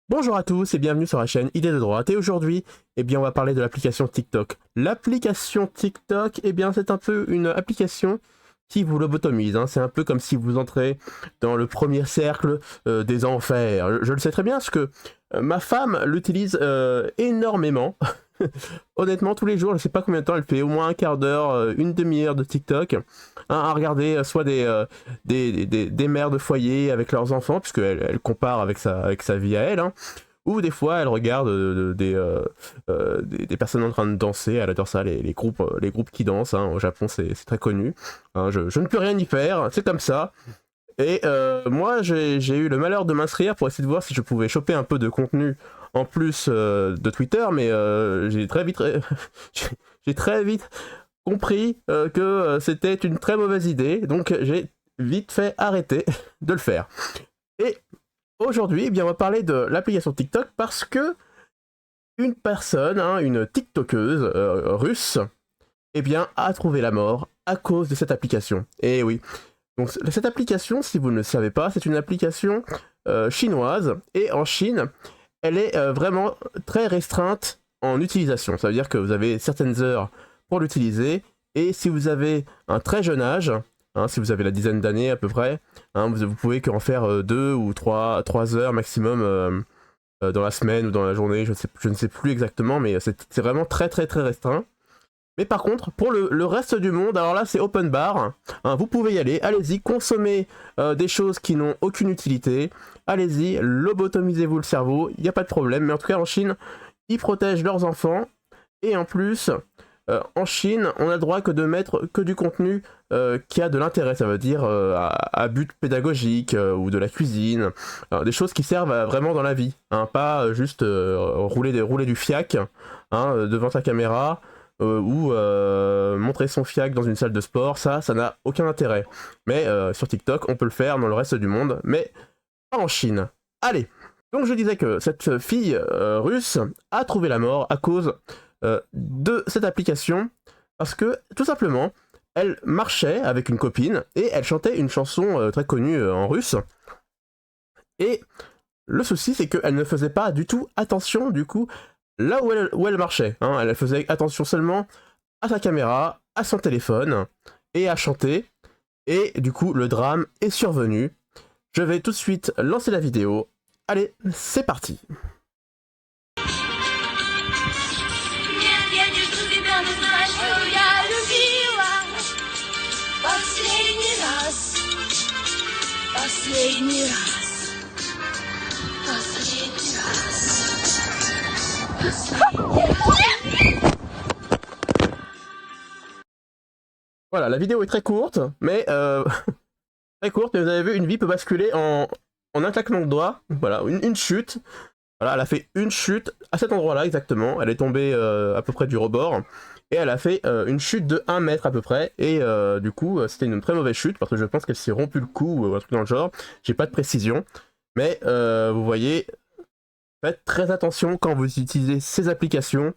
Bonjour à tous et bienvenue sur la chaîne Idées de droite et aujourd'hui, on va parler de l'application TikTok. L'application TikTok, c'est un peu une application qui vous lobotomise, hein. C'est un peu comme si vous entrez dans le premier cercle des enfers. Je le sais très bien parce que ma femme l'utilise énormément. Honnêtement, tous les jours, je sais pas combien de temps, elle fait au moins un quart d'heure, une demi-heure de TikTok, hein, à regarder soit des mères de foyer avec leurs enfants, puisqu'elle compare avec sa vie à elle, hein, ou des fois elle regarde des personnes en train de danser. Elle adore ça, les groupes qui dansent, hein. Au Japon c'est très connu, hein. Je ne peux rien y faire, c'est comme ça. Et moi, j'ai eu le malheur de m'inscrire pour essayer de voir si je pouvais choper un peu de contenu en plus de Twitter, mais j'ai très vite, j'ai très vite compris que c'était une très mauvaise idée, donc j'ai vite fait arrêter de le faire. Et aujourd'hui, on va parler de l'application TikTok parce que une personne, hein, une TikTokeuse russe, a trouvé la mort à cause de cette application. Et oui. Donc cette application, si vous ne le savez pas, c'est une application chinoise, et en Chine, elle est vraiment très restreinte en utilisation. Ça veut dire que vous avez certaines heures pour l'utiliser, et si vous avez un très jeune âge, hein, si vous avez la dizaine d'années à peu près, hein, vous pouvez qu'en faire 2 ou 3 heures maximum dans la semaine ou dans la journée, je ne sais plus exactement, mais c'est vraiment très restreint. Mais par contre, pour le reste du monde, alors là c'est open bar, hein, vous pouvez y aller, allez-y, consommez des choses qui n'ont aucune utilité, allez-y, lobotomisez-vous le cerveau, il n'y a pas de problème. Mais en tout cas en Chine, ils protègent leurs enfants, et en plus, en Chine, on a le droit que de mettre que du contenu qui a de l'intérêt, ça veut dire à but pédagogique, ou de la cuisine, des choses qui servent vraiment dans la vie, hein, pas juste rouler du fiac, hein, devant sa caméra, ou montrer son fiac dans une salle de sport. Ça n'a aucun intérêt. Mais sur TikTok, on peut le faire dans le reste du monde, mais pas en Chine. Allez, donc je disais que cette fille russe a trouvé la mort à cause de cette application, parce que, tout simplement, elle marchait avec une copine, et elle chantait une chanson très connue en russe, et le souci c'est qu'elle ne faisait pas du tout attention, du coup, là où elle marchait, hein. Elle faisait attention seulement à sa caméra, à son téléphone, et à chanter. Et du coup, le drame est survenu. Je vais tout de suite lancer la vidéo. Allez, c'est parti. Нет, я держу тебя, но знаешь, что я любила. Последний раз, последний раз, последний раз, последний раз. Voilà, la vidéo est très courte, mais très courte, mais vous avez vu, une vie peut basculer en un claquement de doigts. Voilà, une chute. Voilà, elle a fait une chute à cet endroit-là exactement. Elle est tombée à peu près du rebord. Et elle a fait une chute de 1 mètre à peu près. Et du coup, c'était une très mauvaise chute parce que je pense qu'elle s'est rompu le cou ou un truc dans le genre. J'ai pas de précision. Mais vous voyez, faites très attention quand vous utilisez ces applications.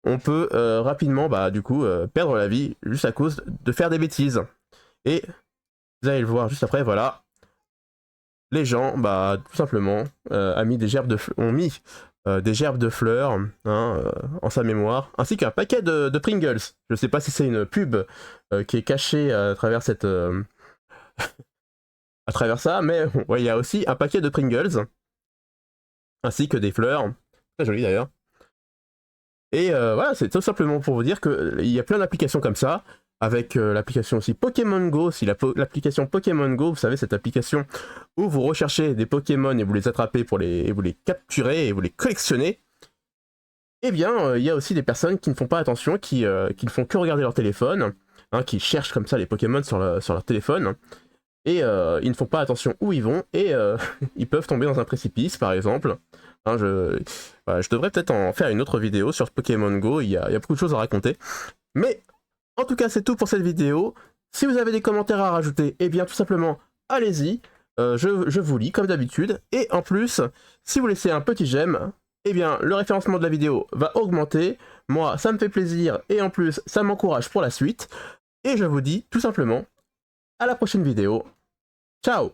On peut rapidement, du coup, perdre la vie juste à cause de faire des bêtises. Et vous allez le voir juste après, voilà. Les gens, tout simplement, ont mis des gerbes de fleurs, hein, en sa mémoire, ainsi qu'un paquet de Pringles. Je sais pas si c'est une pub qui est cachée à travers à travers ça, mais ouais, il y a aussi un paquet de Pringles, ainsi que des fleurs, très joli d'ailleurs. Et voilà, c'est tout simplement pour vous dire qu'il y a plein d'applications comme ça, avec l'application aussi Pokémon Go, l'application Pokémon Go, vous savez, cette application où vous recherchez des Pokémon et vous les attrapez et vous les capturez et vous les collectionnez. Il y a aussi des personnes qui ne font pas attention, qui ne font que regarder leur téléphone, hein, qui cherchent comme ça les Pokémon sur leur téléphone, et ils ne font pas attention où ils vont, et ils peuvent tomber dans un précipice par exemple. Hein, je devrais peut-être en faire une autre vidéo sur Pokémon Go, il y a beaucoup de choses à raconter. Mais en tout cas, c'est tout pour cette vidéo. Si vous avez des commentaires à rajouter, tout simplement, allez-y. Je vous lis comme d'habitude. Et en plus, si vous laissez un petit j'aime, le référencement de la vidéo va augmenter. Moi, ça me fait plaisir et en plus, ça m'encourage pour la suite. Et je vous dis tout simplement à la prochaine vidéo. Ciao!